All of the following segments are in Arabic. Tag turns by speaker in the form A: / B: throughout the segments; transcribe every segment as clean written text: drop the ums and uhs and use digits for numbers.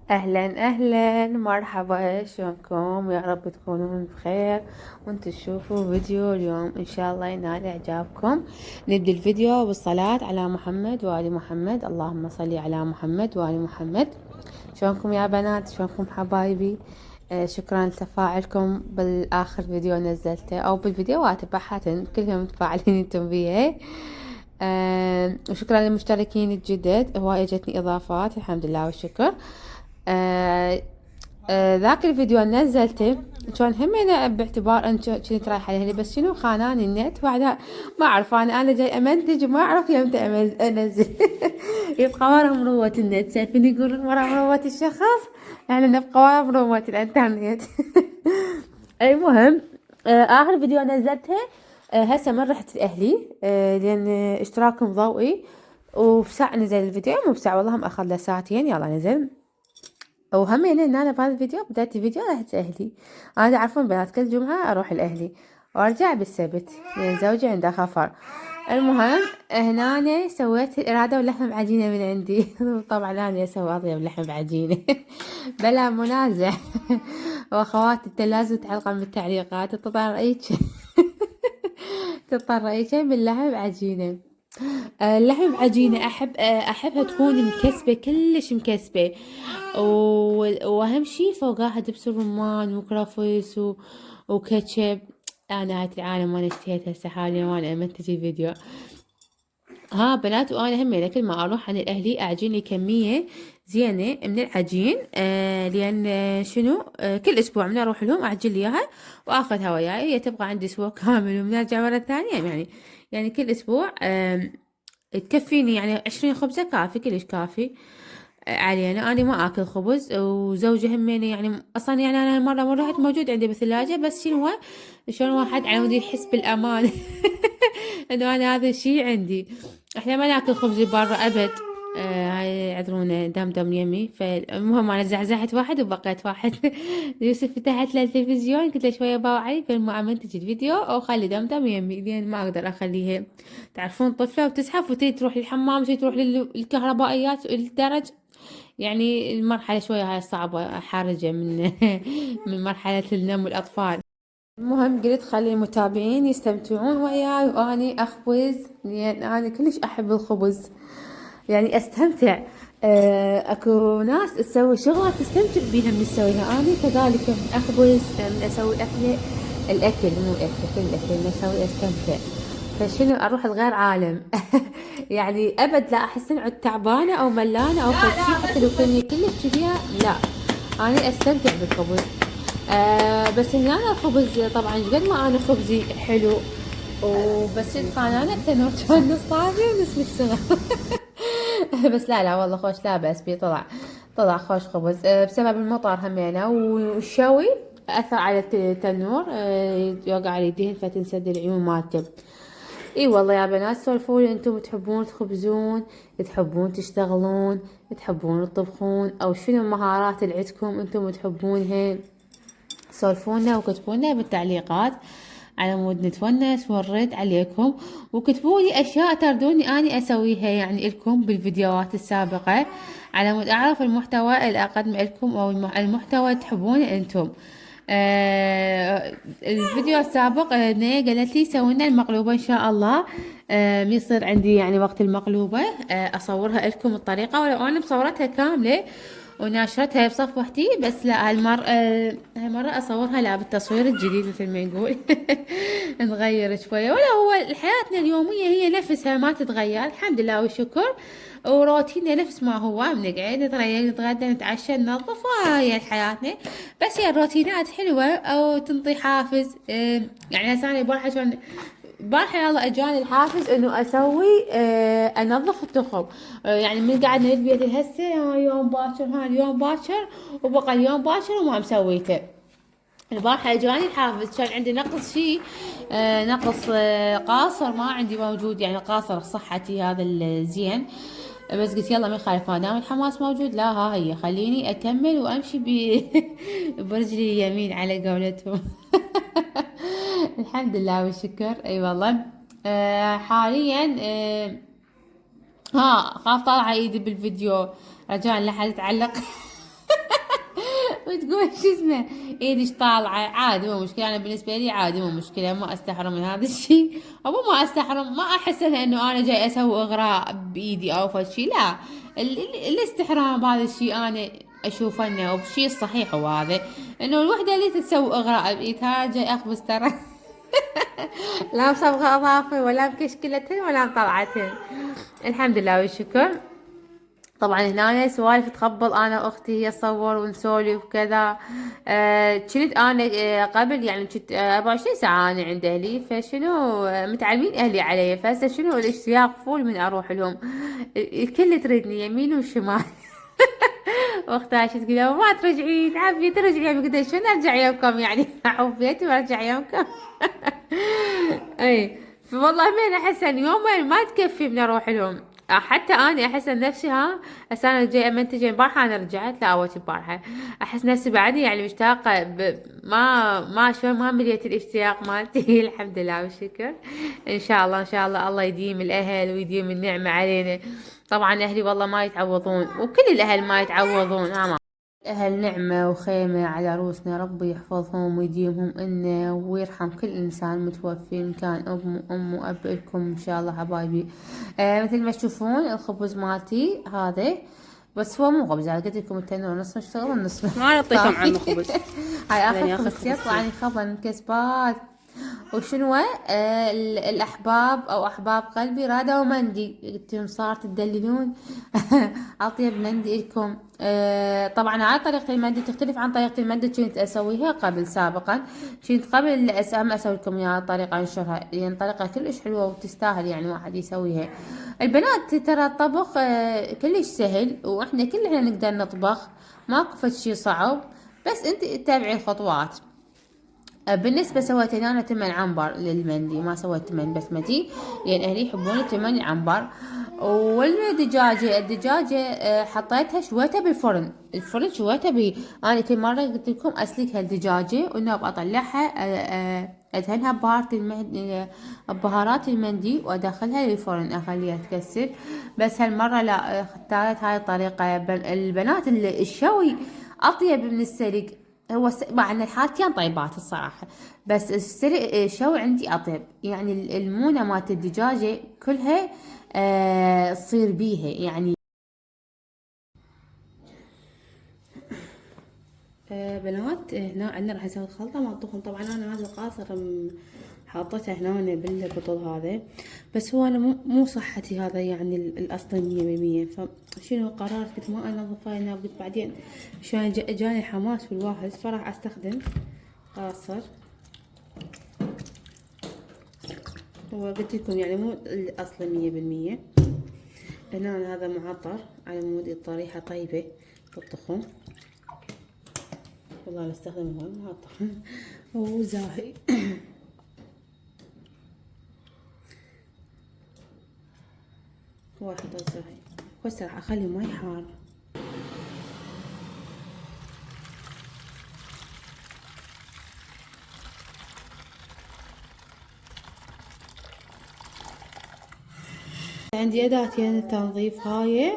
A: اهلا اهلا مرحبا، شلونكم؟ يا رب تكونون بخير وانتم تشوفوا فيديو اليوم. ان شاء الله ينال اعجابكم. نبدأ الفيديو بالصلاة على محمد وآل محمد. اللهم صل على محمد وآل محمد. شلونكم يا بنات؟ شلونكم حبايبي؟ شكرا لتفاعلكم بالاخر فيديو نزلته او بالفيديوهات بحثا كلهم متفاعلين انتم بيه. وشكرا للمشتركين الجدد، هواية جتني اضافات الحمد لله والشكر. ذاك الفيديو نزلته كان هم انا باعتبار ان كنت رايحه لهلي، بس شنو خاناني النت بعدها ما اعرف. انا جاي امنتج وما اعرف يمتى انزل. يبقى ورا مروة النت، شايفين يقولون ورا مروة الشخص، احنا نبقى ورا مروة الانترنت. المهم اخر فيديو نزلته هسه من رحت لاهلي، لان اشتراكهم ضوئي وبساعة نزل الفيديو، مو بساعة والله ما اخذ له ساعتين يلا نزل. وهمين ان انا بهذا الفيديو بداية الفيديو رحت لاهلي. انا تعرفون بنات كل جمعة اروح لاهلي وارجع بالسبت لان زوجي عنده خفر. المهم هنا سويت الإرادة واللحم بعجينة من عندي. طبعا أنا أسوي أطيب لحم بعجينة. بلا منازع. وأخواتي انت لازم تعلقن بالتعليقات، تضطر باللحم بعجينة. اللحم بعجينة أحبها تكون مكسبة، كلش مكسبة، وأهم شي فوقها دبس الرمان وكرفس وكاتشب. أنا هاي العالم وأنا اشتهيت هسه حاليا وأنا أمنتج الفيديو. ها بنات، وانا همينه كل ما اروح عن الاهلي اعجن لي كميه زينه من العجين، لان شنو كل اسبوع من اروح لهم اعجن لي اياها واخذها وياي. هي تبقى عندي اسبوع كامل وبنرجع مره ثانيه، يعني كل اسبوع تكفيني. يعني 20 خبزه كافي، كلش كافي علينا. انا ما اكل خبز وزوجي همينه، يعني اصلا يعني انا المره ما رحت موجود عندي بالثلاجه، بس شنو شلون واحد على مود يحس بالامان. انه انا هذا الشي عندي. احنا ما ناكل خبز برا ابد. هاي عذرونا دمدم يمي. فالمهم انا زعزعت واحد وبقيت واحد. يوسف فتحت له التلفزيون، قلت له شويه باوعي فما منتج الفيديو او خلي دمدم يمي، لان ما اقدر اخليها. تعرفون طفله وتزحف وتريد تروح للحمام وتريد تروح للكهربائيات الدرج. يعني المرحله شويه هاي صعبه حرجه من من مرحله النمو الاطفال. المهم قلت خلي المتابعين يستمتعون وياي واني اخبز، لان انا كلش احب الخبز، يعني استمتع. اكو ناس تسوي شغلة تستمتع بيها من تسويها، انا كذلك من اخبز، من اسوي اكل. الاكل مو الاكل، كل الاكل من اسوي استمتع. فشنو اروح لغير عالم. يعني ابد لا احس اني عد تعبانة او ملانة او فشي، حتى لو كني كلش كذية لا، انا استمتع بالخبز. بس هنا أنا الخبز طبعا قد ما انا خبزي حلو، وبس خانانة التنور كان نص طافي ونص مشتغل. بس لا والله خوش، لا بأس بيه، طلع خوش خبز. بسبب المطر همينه والشوي اثر على التنور، يوقع على يدين فتنسد العيون مالته. اي والله يا بنات سولفولي، انتم تحبون تخبزون، تحبون تشتغلون، تحبون تطبخون، او شنو المهارات اللي عندكم انتم تحبونها؟ سولفونا وكتبونا بالتعليقات على مود نتونس ونرد عليكم. وكتبوا لي اشياء تردوني اني اسويها يعني لكم بالفيديوهات السابقة، على مود اعرف المحتوى اللي اقدم لكم او المحتوى تحبونه انتم. الفيديو السابق نية قالت لي سوينا المقلوبة ان شاء الله. يصير عندي يعني وقت المقلوبة اصورها لكم الطريقة، ولو انا مصورتها كاملة وناشرتها بصفحتي، بس لا هالمرة اصورها لا بالتصوير الجديد مثل ما نقول. نغير شوية، ولا هو حياتنا اليومية هي نفسها ما تتغير الحمد لله والشكر، وروتيننا نفس ما هو، بنقعد نتريق نتغدى نتعشى ننظف، وهي حياتنا. بس هي الروتينات حلوة او تنطي حافز. يعني هسه انا البارحة يلا اجاني الحافز انه اسوي انظف التخم. يعني من قاعد نريد بيتي هسه يوم باكر، اليوم باكر وبقى اليوم باكر وما مسويته. البارحة اجاني الحافز، كان عندي نقص شي، نقص قاصر ما عندي موجود، يعني قاصر صحتي هذا الزين. بس قلت يلا ما يخالف ما دام الحماس موجود، لا ها هي خليني اكمل وامشي برجلي اليمين على قولتهم. الحمد لله والشكر. اي والله. حاليا ها خاف طالعه ايدي بالفيديو، رجاء لا حد يتعلق. وتقول شو اسمه ايديش طالعة، عادي مو مشكلة، انا بالنسبة لي عادي مو مشكلة، ما استحرم من هذا الشيء، او ما استحرم، ما احس انه انا جاي اسوي اغراء بايدي او فشي، لا. الاستحرام بهذا الشيء انا اشوف انه الشيء الصحيح هو هذا، انه الوحدة اللي تسوي اغراء بايدها جاي اخبز ترى. لا مصبغة اظافر ولا مكشكلتهن ولا مطلعتهن. الحمد لله والشكر. طبعا هنا سوالف تخبل انا واختي، هي تصور ونسولف وكذا. كنت انا قبل يعني كنت 24 ساعة انا عند اهلي، فشنو متعلمين اهلي علي، فهسه شنو الاشتياق فول من اروح لهم، الكل تريدني يمين وشمال. واختي عايشة تقول ما ترجعين عافية ترجعين، قلت شنو ارجع يومكم يعني، احب بيتي وارجع يومكم. اي فوالله ما احس ان يومين ما تكفي من اروح لهم، حتى انا احس ان نفسي ها هسه انا جاي منتجه البارحه، انا رجعت لا اول البارحه احس نفسي بعدني يعني مشتاقه ما شو ما مليت الاشتياق مالتي. الحمد لله والشكر. ان شاء الله ان شاء الله الله يديم الاهل ويديم النعمه علينا. طبعا اهلي والله ما يتعوضون، وكل الاهل ما يتعوضون، أهل نعمة وخيمة على روسنا، ربي يحفظهم ويديمهم إنا ويرحم كل إنسان متوفي، إن كان أم وأب لكم إن شاء الله حبايبي. مثل ما تشوفون الخبز مالتي هذا، بس هو مو خبز، قلت لكم التنور نص مشتغل والنص
B: ما نعطيكم عنه خبز.
A: هاي آخر خبز يطلع يعني خبز كسبات. وشنو الأحباب أو أحباب قلبي رادوا مندي، قلت لهم صارت تدللون. أطيب مندي لكم. طبعا هاي طريقة المندي تختلف عن طريقة المندي كنت أسويها قبل سابقا، كنت قبل أسوي لكم إياها طريقة أنشرها، لأن يعني طريقة كلش حلوة وتستاهل يعني واحد يسويها. البنات ترى الطبخ كلش سهل، وإحنا كلنا نقدر نطبخ، ماكو فد شي صعب، بس أنت تتابعي الخطوات. بالنسبة سويت أنا 8 عنبر للمندي، ما سويت 8 بسمتي لأن أهلي يحبون 8 عنبر. الدجاجة حطيتها شويتها بالفرن، الفرن شويتها أنا كل مرة قلت لكم أسلقها الدجاجة ونوب أطلعها أدهنها ببهارات المندي وأدخلها للفرن أخليها تكسر. بس هالمرة لا، اختارت هاي الطريقة. البنات الشوي أطيب من السلق، هو مع ان الحالتين طيبات الصراحة، بس السلق الشوي عندي اطيب، يعني المونة مالت الدجاجة كلها تصير بيها يعني. بنات هنا عندنا راح نسوي الخلطة مال الطحين. طبعا انا هذا القاصر حاطته هنا بالبطل هذا، بس هو انا مو صحتي هذا يعني الاصلي 100%، فشنو قررت قلت ما انظفه انا، قلت بعدين شلون جاني حماس في الواحد، فراح استخدم قاصر. وقلت لكم يعني مو الاصلي 100%. هنا هذا معطر على مود الطريحة طيبة بالطخم، والله نستخدم هون معطر وزاهي. واحد الزاهي بس راح اخلي ماي حار. عندي اداتين التنظيف هاي،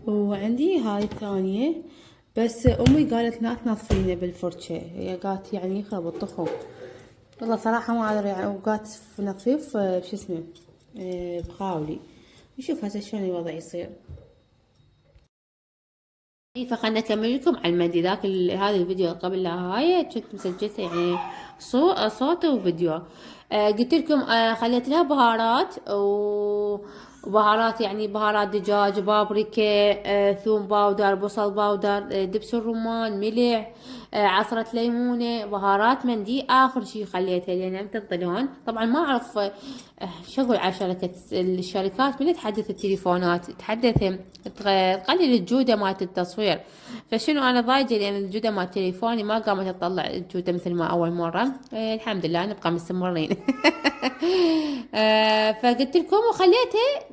A: وعندي هاي الثانية، بس امي قالت لا تنظفينه بالفرشة، هي قالت يعني يخرب الطخم. والله صراحة ما ادري يعني، وقالت في نظيف شو اسمه بخاولي. نشوف هسه شلون الوضع يصير. فخلنا اكمل لكم على المندي ذاك هذا الفيديو قبل هاي كنت مسجلته يعني صوت وفيديو. قلت لكم خليت لها بهارات وبهارات يعني بهارات دجاج، بابريكا، ثوم باودر، بصل باودر، دبس الرمان، ملح، عصرة ليمونة، بهارات مندي. اخر شي خليتها لان تنطلون. طبعا ما اعرف شو اقول على الشركات من تحدث التليفونات تحدث تقلل الجودة مالت التصوير، فشنو انا ضايجة لان الجودة مال تليفوني ما قامت تطلع الجودة مثل ما اول مرة. الحمد لله نبقى مستمرين. فقلت لكم وخليته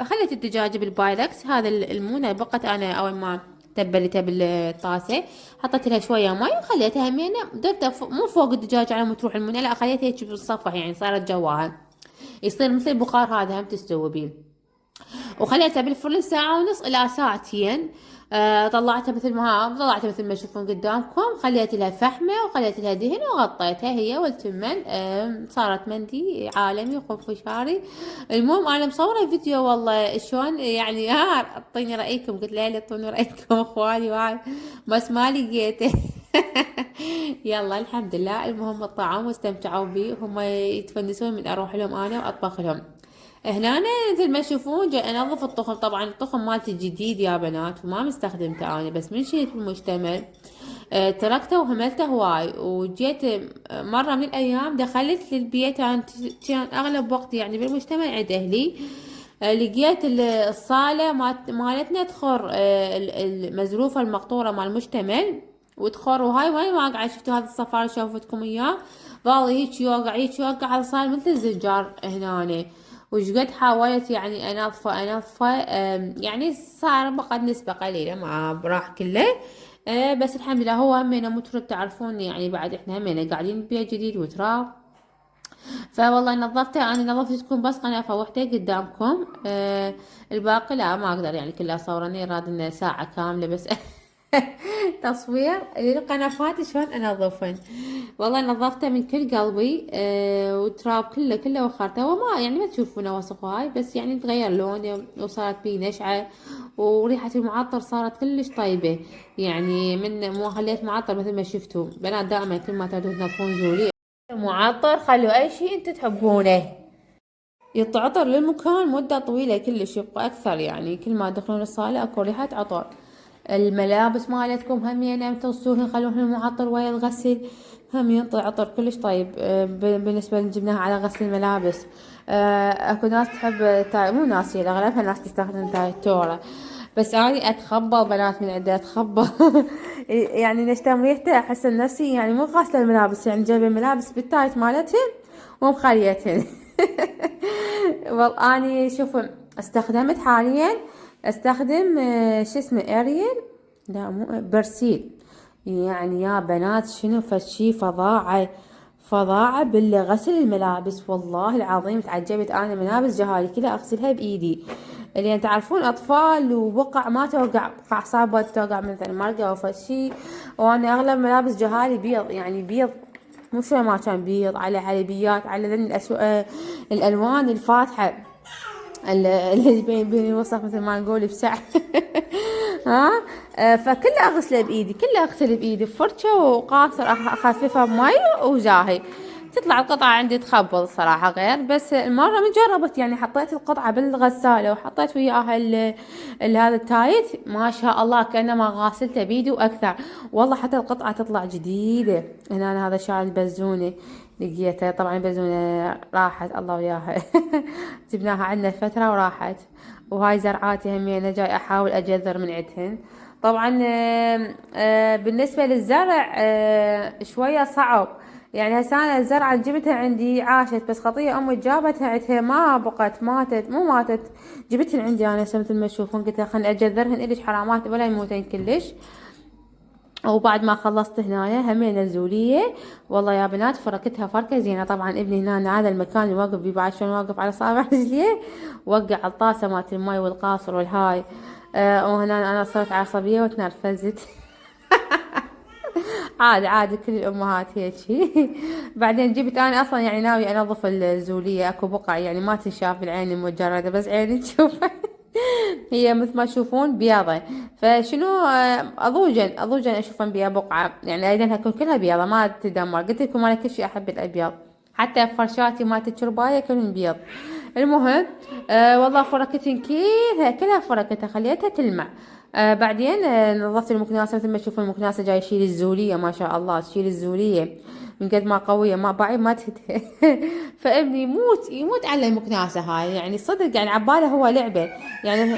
A: خليت الدجاجة بالبايركس. هذا المونة بقت انا اول ما تبلتها بالطاسة، حطيت لها شوية مي وخليتها همينة، درتها مو فوق الدجاجة على ما تروح المونة، لا خليتها هيك بالصفح يعني صارت جواها، يصير مثل البخار هذا هم تستوي بيه. وخليتها بالفرن ساعة ونص إلى ساعتين. طلعتها طلعتها مثل ما تشوفون قدامكم، خليت لها فحمة وخليت لها دهن وغطيتها هي والتمن. صارت مندي عالمي خنفشاري. المهم أنا مصورة فيديو والله شلون يعني، اعطيني رأيكم، قلت لها اعطوني رأيكم اخواني بس ما لقيته. يلا الحمد لله، المهم الطعام واستمتعوا بيه، هم يتفنسون من اروح لهم انا واطبخ لهم. هنا أنا مثل ما تشوفون جاي انظف الطخم. طبعا الطخم مالتي جديد يا بنات وما مستخدمته انا، بس من شريت بالمجتمع تركته وهملته هواي. وجيت مرة من الايام دخلت للبيت، كان اغلب وقتي يعني بالمجتمع عند اهلي. لقيت الصالة مالتنا تخر، المزروفة المقطورة مال المشتمل وتخر، وهاي وين واقعة. شفتوا هذا الصفار شوفتكم اياه، ظل هيك يوقع هيك يوقع، هذا صار مثل الزنجار هنا. وش قد حاولت يعني انظفه يعني صار بقى نسبة قليلة ما راح كله. بس الحمد لله هو همينه مترك، تعرفون يعني بعد احنا همينه قاعدين ببيت جديد وتراب. فوالله نظفتها انا، نظفت تكون بس قنافة واحدة قدامكم. الباقي لا ما اقدر يعني كلها صورني راد لنا ساعة كاملة بس تصوير القنفات شلون انظفن. والله نظفته من كل قلبي. والتراب كله وخرته، وما يعني ما تشوفونه وسخ هاي، بس يعني تغير لونه وصارت بيه نشعة، وريحة المعطر صارت كلش طيبة. يعني من مو خليت معطر مثل ما شفتوا بنات، دائما كل ما تبدون تنظفون زولي معطر خلوا اي شيء انتم تحبونه يتعطر للمكان مدة طويلة كلش، يبقى أكثر يعني كل ما تدخلون الصالة أكو ريحة عطر. الملابس مالتكم همين تغسلوهن خلوهن معطر ويا الغسل، هم ينطي عطر كلش طيب. بالنسبة جبناها على غسل الملابس. اكو ناس تحب مو ناس، هي اغلبها ناس تستخدم تاي التورة، بس اني اتخبل بنات من عندها اتخبل. يعني نشتم ريحته احس نفسي يعني مو غاسلة الملابس، يعني جايبة الملابس بالتايت مالتهن ومخليتهن. والله اني شوف استخدمت حاليا، استخدم شو اسمه اريل، لا مو برسيل. يعني يا بنات شنو فشي فظاعة بالغسل الملابس، والله العظيم تعجبت انا. ملابس جهالي كلها اغسلها بايدي، اللي تعرفون اطفال وبقع ما توقع، بقع صعبة توقع مثلا مرقة او فشي. وانا اغلب ملابس جهالي بيض، يعني بيض مو شوي ما كان بيض، على حلبيات، على ذن الالوان الفاتحة اللي بين الوسط مثل ما نقول بسع. ها. فكله اغسله بايدي، كله اغسل بايدي بفرشة وقاصر اخففها بمي وجاهي تطلع القطعة عندي تخبل صراحة غير. بس المرة من جربت يعني حطيت القطعة بالغسالة وحطيت وياها هذا التايت، ما شاء الله كأنما غاسلته بيدي واكثر. والله حتى القطعة تطلع جديدة. هنا هذا شعر البزونة لقيتها، طبعا البزونة راحت الله وياها. جبناها عندنا فترة وراحت. وهاي زرعاتي همينة جاي احاول اجذر من عندهن. طبعا بالنسبة للزرع شوية صعب، يعني هسه انا الزرعة جبتها عندي عاشت، بس خطية امي جابتها عندها ما بقت، ماتت مو ماتت، جبتهن عندي انا مثل ما تشوفون، قلت خلنا اجذرهن الش حرامات ولا يموتن كلش. وبعد ما خلصت هنا همين الزولية، والله يا بنات فركتها فركة زينة. طبعا ابني هنا هذا المكان اللي واقف بيه بعد شلون واقف على صابع رجليه، وقع الطاسة مالت المي والقاصر والهاي. وهنا انا صرت عصبية وتنرفزت. عادي كل الامهات هيك. بعدين جبت انا اصلا يعني ناوي انظف الزولية، اكو بقع يعني ما تنشاف بالعين المجردة، بس عيني تشوفها. هي مثل ما تشوفون بياضة، فشنو اضوجن اشوفن بيها بقعة، يعني ايضا هتكون كلها بياضة ما تدمر. قلت لكم انا كل شيء احب الابيض، حتى فرشاتي مالت الشرباية كلهم بيض. المهم والله فركتن كلها فركتها خليتها تلمع. بعدين نظفت المكناسة مثل ما تشوفون، المكناسة جاي يشيل الزولية ما شاء الله، تشيل الزولية من قد ما قوية ما بعيد ما تهدى. فابني يموت على المكناسة هاي، يعني صدق يعني عباله هو لعبة يعني.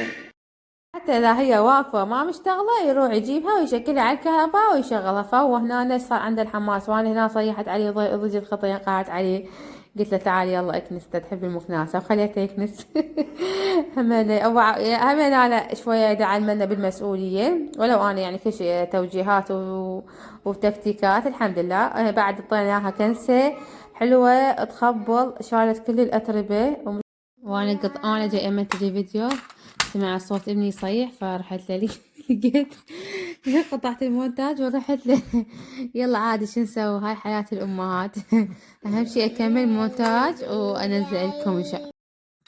A: حتى إذا هي واقفة ما مشتغلة يروح يجيبها ويشكلها على الكهرباء ويشغلها. فهو هنا صار عنده الحماس، وأنا هنا صيحت عليه ضجت خطية قعدت عليه قلت له تعالي يلا اكنس، تحب المكناسة، وخليته يكنس. همين انا شوية دعمنا بالمسؤولية، ولو انا يعني كل شيء توجيهات وتكتيكات. الحمد لله بعد اعطيناها كنسة حلوة تخبل، شالت كل الأتربة. وانا جاي امنتج فيديو، سمع صوت ابني يصيح فرحت له. لقيت قطعت المونتاج ورحت له. يلا عادي شو نسوي، هاي حياة الأمهات. أهم شيء أكمل مونتاج وأنزل لكم إن شاء الله.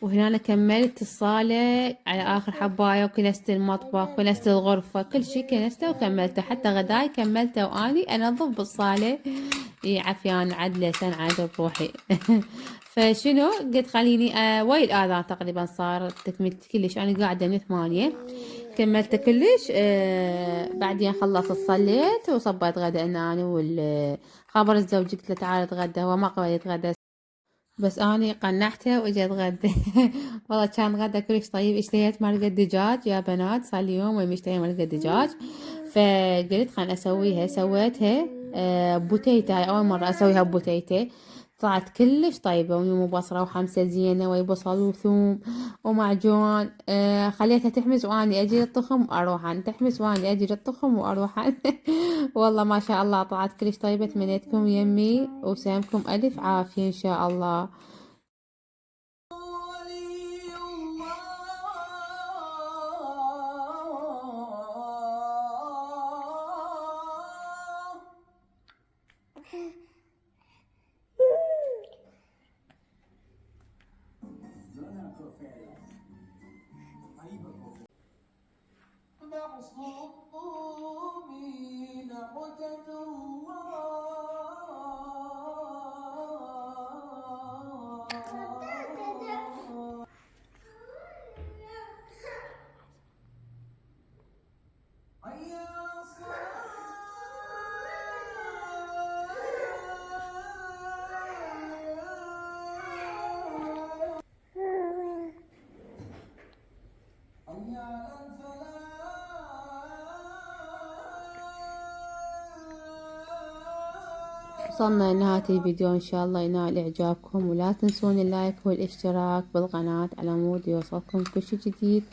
A: وهنا أنا كملت الصالة على آخر حباية، وكنست المطبخ وكنست الغرفة، كل شي كنسته وكملته، حتى غداي كملته وأني أنظف بالصالة. عفيان عدلة سن عاد بروحي. فشنو قلت خليني ويا الآذان تقريبا صار تكملت كلش، أنا قاعدة من 8 كملت كلش. بعدين خلصت صليت وصبيت غدا أنا خبر الزوج قلت له تعال اتغدى، هو ما قبل يتغدى بس اني قنعته واجى اتغدى. والله كان غدا كلش طيب. اشتهيت مرقة دجاج يا بنات، صار لي يوم مشتهية مرقة دجاج، فقلت خلنا اسويها. سويتها بوتيتا، هاي اول مرة اسويها بوتيتا، طلعت كلش طيبة، ويوم بصرة وحمسة زينة ويا بصل وثوم ومعجون. خليتها تحمس واني اجي للطخم واروح عن تحمس، واني اجي للطخم واروح عن. والله ما شاء الله طلعت كلش طيبة. تمنيتكم يمي وسامكم الف عافية ان شاء الله.
B: معصومين حجج الله. هيا
A: وصلنا لنهاية الفيديو، ان شاء الله ينال اعجابكم، ولا تنسون اللايك والاشتراك بالقناة على مود يوصلكم كل شي جديد،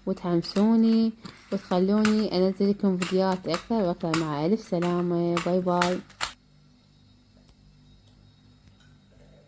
A: وتحمسوني وتخلوني انزل لكم فيديوهات اكثر واكثر. مع الف سلامة، باي باي.